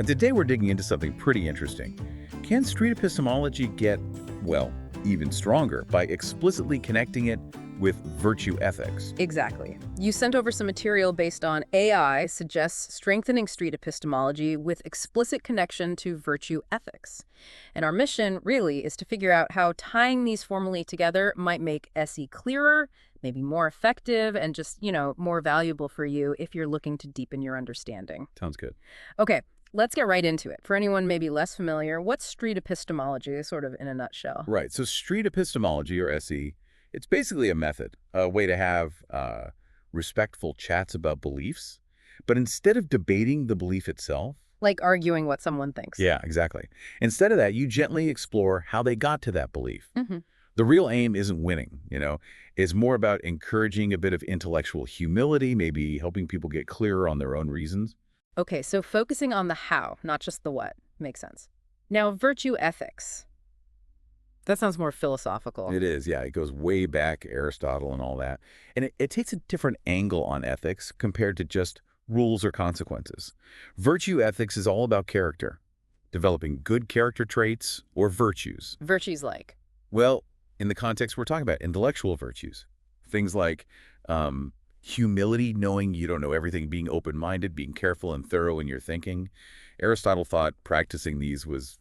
And today we're digging into something pretty interesting. Can street epistemology get, well, even stronger by explicitly connecting it with virtue ethics? Exactly. You sent over some material based on AI suggests strengthening street epistemology with explicit connection to virtue ethics. And our mission really is to figure out how tying these formally together might make SE clearer, maybe more effective, and just, more valuable for you if you're looking to deepen your understanding. Sounds good. Okay, let's get right into it. For anyone maybe less familiar, what's street epistemology, sort of in a nutshell? Right. So street epistemology, or SE, it's basically a method, a way to have respectful chats about beliefs. But instead of debating the belief itself, Like arguing what someone thinks. yeah, exactly. Instead of that, you gently explore how they got to that belief. Mm-hmm. The real aim isn't winning, It's more about encouraging a bit of intellectual humility, maybe helping people get clearer on their own reasons. Okay, so focusing on the how, not just the what. Makes sense. Now, virtue ethics. That sounds more philosophical. It is, yeah. It goes way back, Aristotle and all that. And it takes a different angle on ethics compared to just rules or consequences. Virtue ethics is all about character, developing good character traits or virtues. Virtues like? Well, in the context we're talking about, intellectual virtues. Things like humility, knowing you don't know everything, being open-minded, being careful and thorough in your thinking. Aristotle thought practicing these was,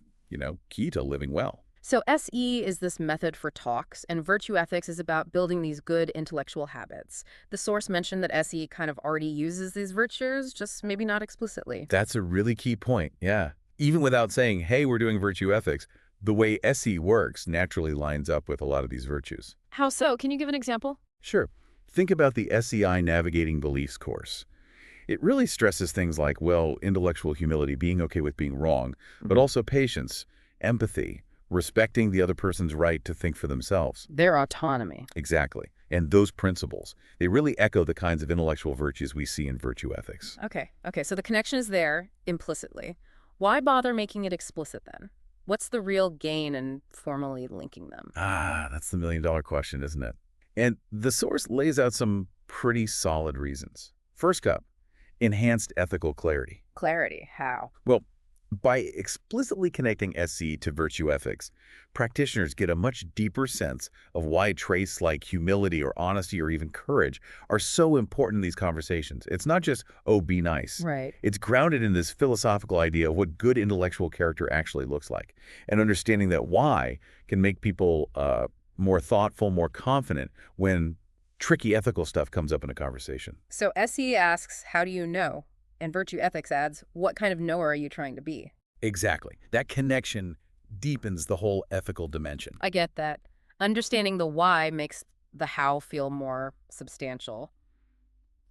key to living well. So SE is this method for talks, and virtue ethics is about building these good intellectual habits. The source mentioned that SE kind of already uses these virtues, just maybe not explicitly. That's a really key point, yeah. Even without saying, hey, we're doing virtue ethics, the way SE works naturally lines up with a lot of these virtues. How so? Can you give an example? Sure. Think about the SEI Navigating Beliefs course. It really stresses things like, well, intellectual humility, being okay with being wrong, but also patience, empathy, respecting the other person's right to think for themselves. Their autonomy. Exactly. And those principles, they really echo the kinds of intellectual virtues we see in virtue ethics. Okay, so the connection is there implicitly. Why bother making it explicit then? What's the real gain in formally linking them? That's the million-dollar question, isn't it? And the source lays out some pretty solid reasons. First up, enhanced ethical clarity. Clarity, how? Well, by explicitly connecting SE to virtue ethics, practitioners get a much deeper sense of why traits like humility or honesty or even courage are so important in these conversations. It's not just, oh, be nice. Right. It's grounded in this philosophical idea of what good intellectual character actually looks like, and understanding that why can make people more thoughtful, more confident when tricky ethical stuff comes up in a conversation. So SE asks, how do you know? And virtue ethics adds, what kind of knower are you trying to be? Exactly. That connection deepens the whole ethical dimension. I get that. Understanding the why makes the how feel more substantial.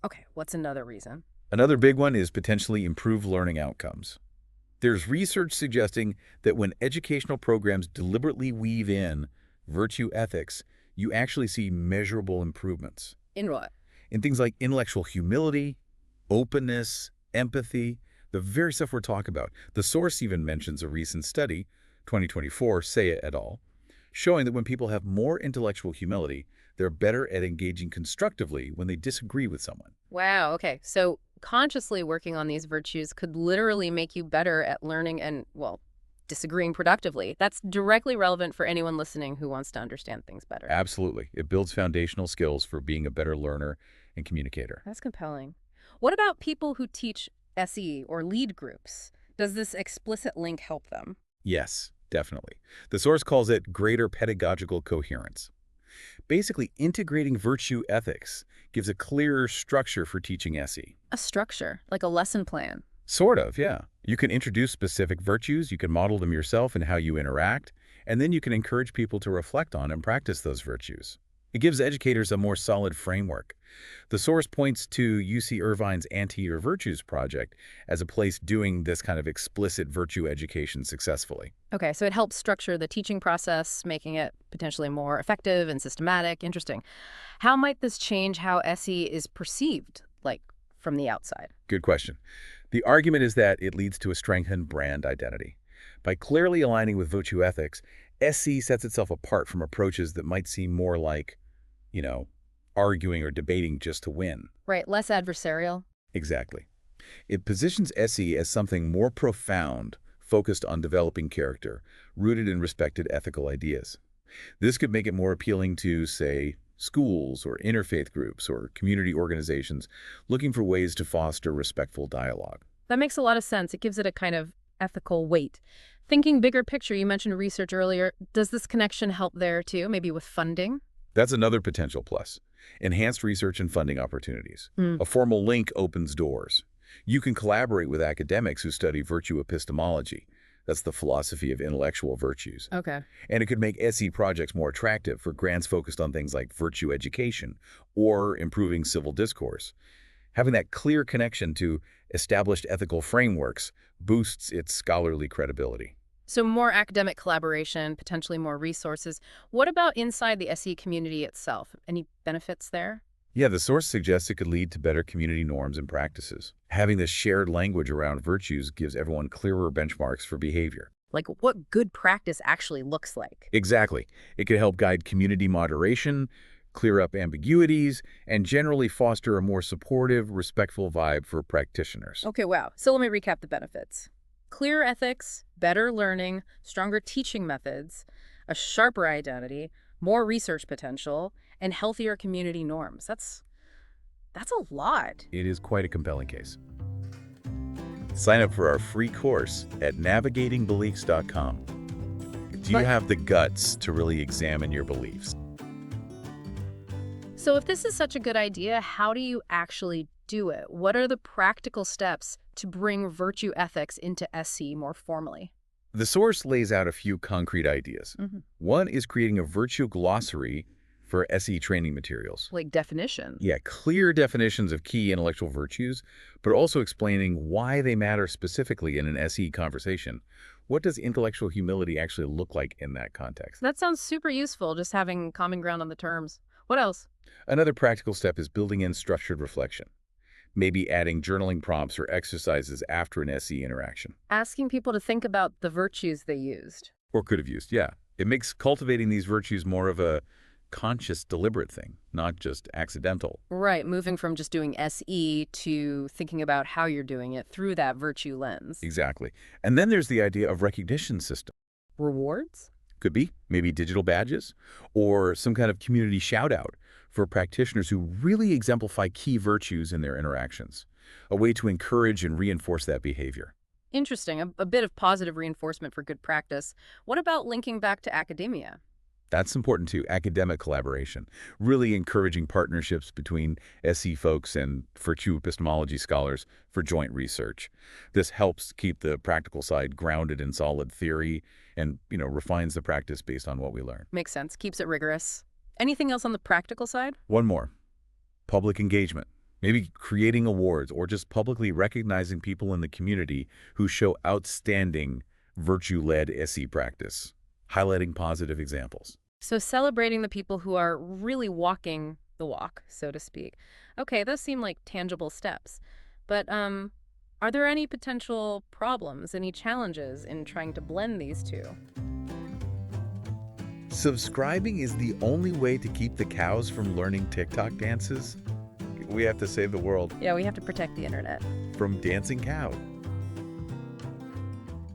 Okay, what's another reason? Another big one is potentially improved learning outcomes. There's research suggesting that when educational programs deliberately weave in virtue ethics, you actually see measurable improvements. In what? In things like intellectual humility, openness, empathy, the very stuff we're talking about. The source even mentions a recent study, 2024, Saya et al., showing that when people have more intellectual humility, they're better at engaging constructively when they disagree with someone. Wow, okay. So consciously working on these virtues could literally make you better at learning and, disagreeing productively. That's directly relevant for anyone listening who wants to understand things better. Absolutely. It builds foundational skills for being a better learner and communicator. That's compelling. What about people who teach SE or lead groups? Does this explicit link help them? Yes, definitely. The source calls it greater pedagogical coherence. Basically, integrating virtue ethics gives a clearer structure for teaching SE. A structure, like a lesson plan. Sort of, yeah. You can introduce specific virtues, you can model them yourself in how you interact, and then you can encourage people to reflect on and practice those virtues. It gives educators a more solid framework. The source points to UC Irvine's Anti-Your Virtues project as a place doing this kind of explicit virtue education successfully. Okay, so it helps structure the teaching process, making it potentially more effective and systematic. Interesting. How might this change how SE is perceived, like from the outside? Good question. The argument is that it leads to a strengthened brand identity. By clearly aligning with virtue ethics, SE sets itself apart from approaches that might seem more like, arguing or debating just to win. Right, less adversarial. Exactly. It positions SE as something more profound, focused on developing character, rooted in respected ethical ideas. This could make it more appealing to, say, schools or interfaith groups or community organizations looking for ways to foster respectful dialogue. That makes a lot of sense. It gives it a kind of ethical weight. Thinking bigger picture, you mentioned research earlier. Does this connection help there too, maybe with funding? That's another potential plus. Enhanced research and funding opportunities. Mm. A formal link opens doors. You can collaborate with academics who study virtue epistemology. That's the philosophy of intellectual virtues. Okay. And it could make SE projects more attractive for grants focused on things like virtue education or improving civil discourse. Having that clear connection to established ethical frameworks boosts its scholarly credibility. So more academic collaboration, potentially more resources. What about inside the SE community itself? Any benefits there? Yeah, the source suggests it could lead to better community norms and practices. Having this shared language around virtues gives everyone clearer benchmarks for behavior. Like what good practice actually looks like. Exactly. It could help guide community moderation, clear up ambiguities, and generally foster a more supportive, respectful vibe for practitioners. Okay, wow. So let me recap the benefits. Clear ethics, better learning, stronger teaching methods, a sharper identity, more research potential, and healthier community norms. That's a lot. It is quite a compelling case. Sign up for our free course at navigatingbeliefs.com. Do you have the guts to really examine your beliefs? So if this is such a good idea, how do you actually do it? What are the practical steps to bring virtue ethics into SE more formally? The source lays out a few concrete ideas. One is creating a virtue glossary for SE training materials. Like definition. Yeah, clear definitions of key intellectual virtues, but also explaining why they matter specifically in an SE conversation. What does intellectual humility actually look like in that context? That sounds super useful, just having common ground on the terms. What else? Another practical step is building in structured reflection. Maybe adding journaling prompts or exercises after an SE interaction. Asking people to think about the virtues they used. Or could have used, yeah. It makes cultivating these virtues more of a conscious, deliberate thing, not just accidental. Right, moving from just doing SE to thinking about how you're doing it through that virtue lens. Exactly. And then there's the idea of recognition system. Rewards? Could be, maybe digital badges, or some kind of community shout-out for practitioners who really exemplify key virtues in their interactions, a way to encourage and reinforce that behavior. Interesting, a bit of positive reinforcement for good practice. What about linking back to academia? That's important too, academic collaboration, really encouraging partnerships between SE folks and virtue epistemology scholars for joint research. This helps keep the practical side grounded in solid theory and, refines the practice based on what we learn. Makes sense, keeps it rigorous. Anything else on the practical side? One more, public engagement. Maybe creating awards or just publicly recognizing people in the community who show outstanding virtue-led SE practice, highlighting positive examples. So celebrating the people who are really walking the walk, so to speak. Okay, those seem like tangible steps. But are there any potential problems, any challenges in trying to blend these two? Subscribing is the only way to keep the cows from learning TikTok dances. We have to save the world Yeah, we have to protect the internet. from dancing cow.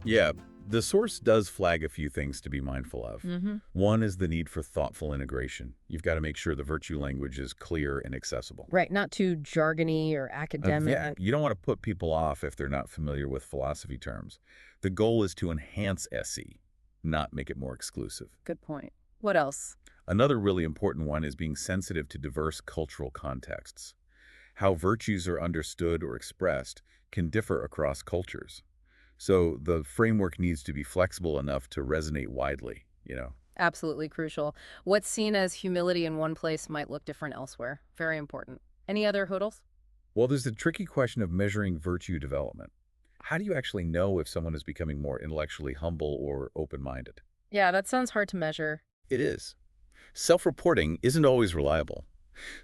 Yeah, the source does flag a few things to be mindful of. One is the need for thoughtful integration. You've got to make sure the virtue language is clear and accessible. Right, not too jargony or academic. Yeah, you don't want to put people off if they're not familiar with philosophy terms. The goal is to enhance SE, not make it more exclusive. Good point. What else? Another really important one is being sensitive to diverse cultural contexts. How virtues are understood or expressed can differ across cultures. So the framework needs to be flexible enough to resonate widely, Absolutely crucial. What's seen as humility in one place might look different elsewhere. Very important. Any other hurdles? Well, there's the tricky question of measuring virtue development. How do you actually know if someone is becoming more intellectually humble or open-minded? Yeah, that sounds hard to measure. It is. Self-reporting isn't always reliable.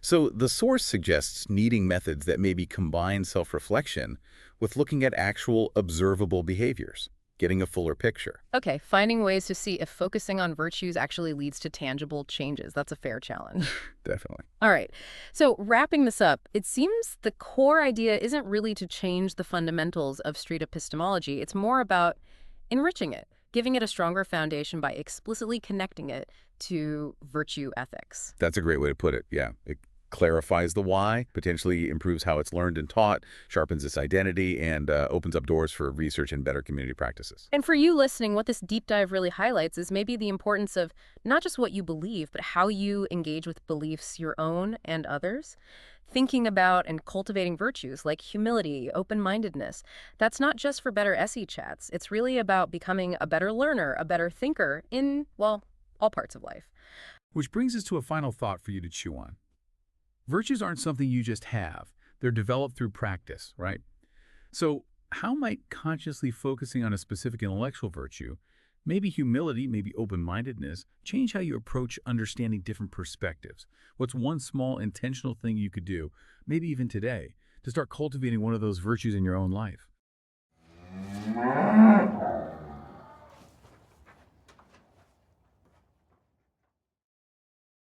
So the source suggests needing methods that maybe combine self-reflection with looking at actual observable behaviors. getting a fuller picture. Okay, finding ways to see if focusing on virtues actually leads to tangible changes. That's a fair challenge. Definitely. All right. So wrapping this up, it seems the core idea isn't really to change the fundamentals of street epistemology. It's more about enriching it, giving it a stronger foundation by explicitly connecting it to virtue ethics. That's a great way to put it. Yeah. It clarifies the why, potentially improves how it's learned and taught, sharpens its identity, and opens up doors for research and better community practices. And for you listening, what this deep dive really highlights is maybe the importance of not just what you believe, but how you engage with beliefs your own and others. Thinking about and cultivating virtues like humility, open-mindedness. That's not just for better SE chats. It's really about becoming a better learner, a better thinker in, well, all parts of life. Which brings us to a final thought for you to chew on. Virtues aren't something you just have. They're developed through practice, right? So how might consciously focusing on a specific intellectual virtue, maybe humility, maybe open-mindedness, change how you approach understanding different perspectives? What's one small intentional thing you could do, maybe even today, to start cultivating one of those virtues in your own life?